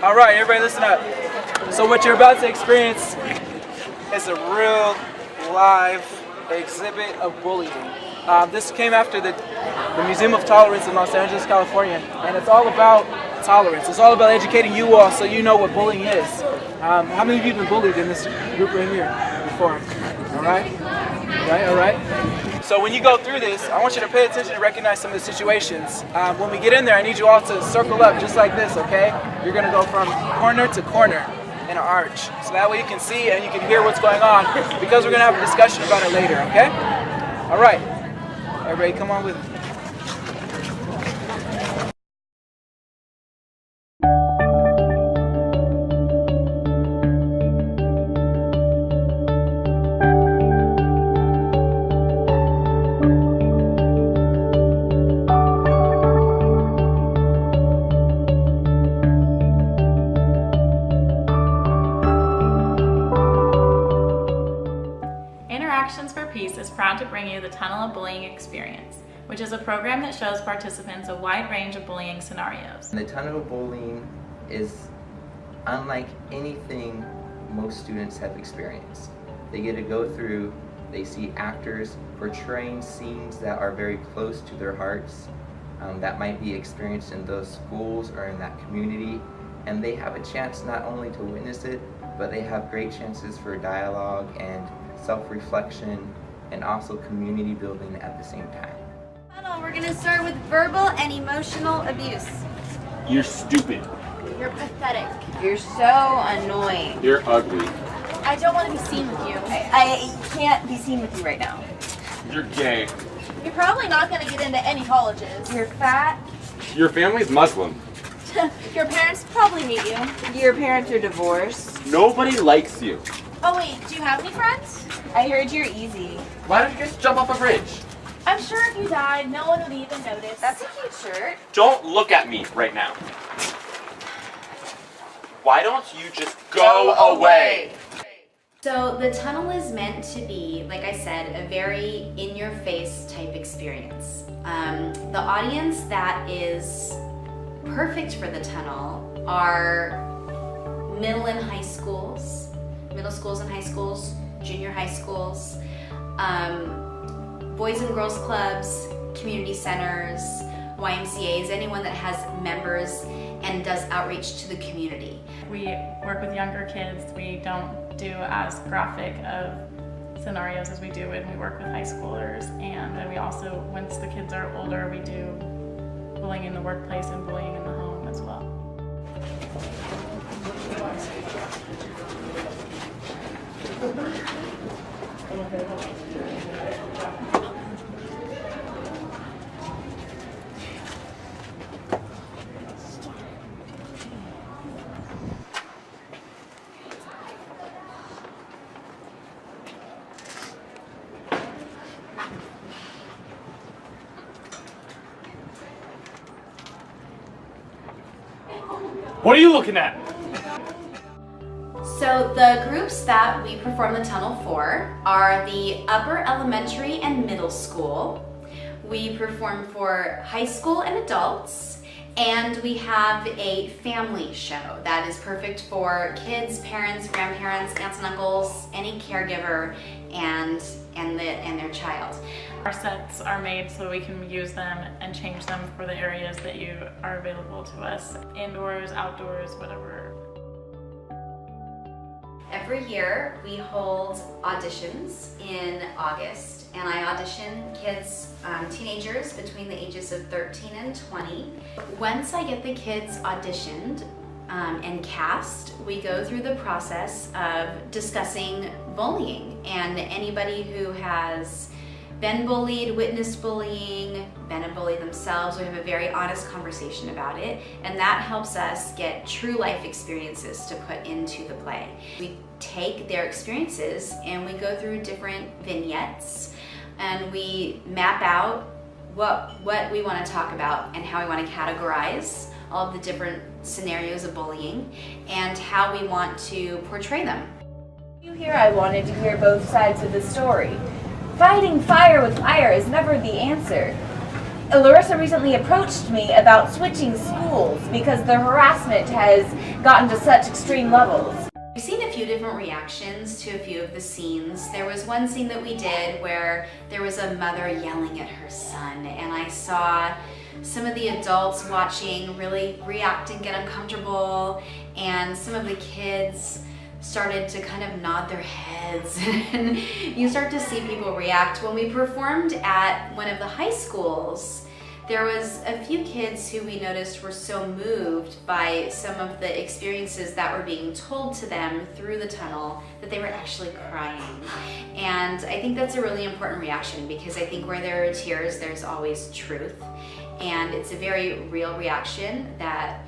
All right, everybody listen up. So what you're about to experience is a real live exhibit of bullying. This came after the Museum of Tolerance in Los Angeles, California, and it's all about tolerance. It's all about educating you all so you know what bullying is. How many of you have been bullied in this group right here before? All right? All right? So when you go through this, I want you to pay attention and recognize some of the situations. When we get in there, I need you all to circle up just like this, okay? You're going to go from corner to corner in an arch. So that way you can see and you can hear what's going on, because we're going to have a discussion about it later, okay? All right. Everybody come on with me. Interactions for Peace is proud to bring you the Tunnel of Bullying Experience, which is a program that shows participants a wide range of bullying scenarios. The Tunnel of Bullying is unlike anything most students have experienced. They get to go through, they see actors portraying scenes that are very close to their hearts, that might be experienced in those schools or in that community, and they have a chance not only to witness it, but they have great chances for dialogue and self-reflection and also community building at the same time. We're going to start with verbal and emotional abuse. You're stupid. You're pathetic. You're so annoying. You're ugly. I don't want to be seen with you. I can't be seen with you right now. You're gay. You're probably not going to get into any colleges. You're fat. Your family's Muslim. Your parents probably hate you. Your parents are divorced. Nobody likes you. Oh wait, do you have any friends? I heard you're easy. Why don't you just jump off a bridge? I'm sure if you died, no one would even notice. That's a cute shirt. Don't look at me right now. Why don't you just go away? So the tunnel is meant to be, like I said, a very in-your-face type experience. The audience that is perfect for the tunnel are middle and high schools, middle schools and high schools, junior high schools, boys and girls clubs, community centers, YMCAs, anyone that has members and does outreach to the community. We work with younger kids. We don't do as graphic of scenarios as we do when we work with high schoolers, and then we also, once the kids are older, we do bullying in the workplace and bullying in the home as well. What are you looking at? So the groups that we perform the tunnel for are the upper elementary and middle school. We perform for high school and adults, and we have a family show that is perfect for kids, parents, grandparents, aunts and uncles, any caregiver, and their child. Our sets are made so we can use them and change them for the areas that you are available to us. Indoors, outdoors, whatever. Every year we hold auditions in August, and I audition kids, teenagers between the ages of 13 and 20. Once I get the kids auditioned and cast, we go through the process of discussing bullying, and anybody who has been bullied, witnessed bullying, been a bully themselves, we have a very honest conversation about it, and that helps us get true life experiences to put into the play. We take their experiences and we go through different vignettes, and we map out what we want to talk about and how we want to categorize all of the different scenarios of bullying and how we want to portray them. Here I wanted to hear both sides of the story. Fighting fire with fire is never the answer. Larissa recently approached me about switching schools because the harassment has gotten to such extreme levels. We've seen a few different reactions to a few of the scenes. There was one scene that we did where there was a mother yelling at her son, and I saw some of the adults watching really react and get uncomfortable, and some of the kids started to kind of nod their heads and you start to see people react. When we performed at one of the high schools, there was a few kids who we noticed were so moved by some of the experiences that were being told to them through the tunnel that they were actually crying. And I think that's a really important reaction, because I think where there are tears, there's always truth. And it's a very real reaction that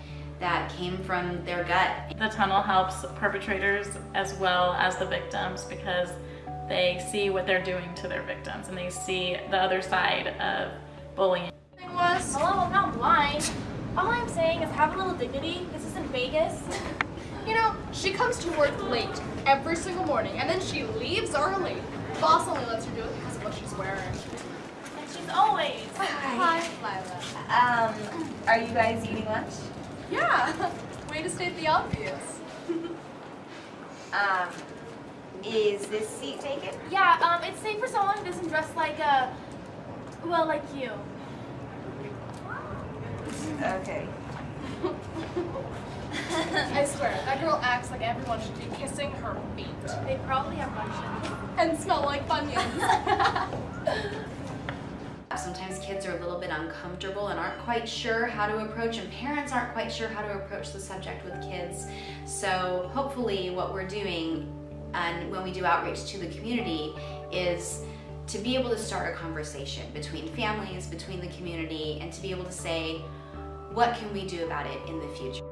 came from their gut. The tunnel helps perpetrators as well as the victims, because they see what they're doing to their victims and they see the other side of bullying. Hello, I'm not blind. All I'm saying is have a little dignity. This isn't Vegas. You know, she comes to work late every single morning, and then she leaves early. Boss only lets her do it because of what she's wearing. And she's always. Hi, Lila. Are you guys eating lunch? Yeah, way to state the obvious. Is this seat taken? Yeah, it's safe for someone who doesn't dress like well, like you. Okay. I swear, that girl acts like everyone should be kissing her feet. They probably have functions. And smell like Funyuns. Sometimes kids are a little bit uncomfortable and aren't quite sure how to approach, and parents aren't quite sure how to approach the subject with kids. So hopefully what we're doing, and when we do outreach to the community, is to be able to start a conversation between families, between the community, and to be able to say, what can we do about it in the future?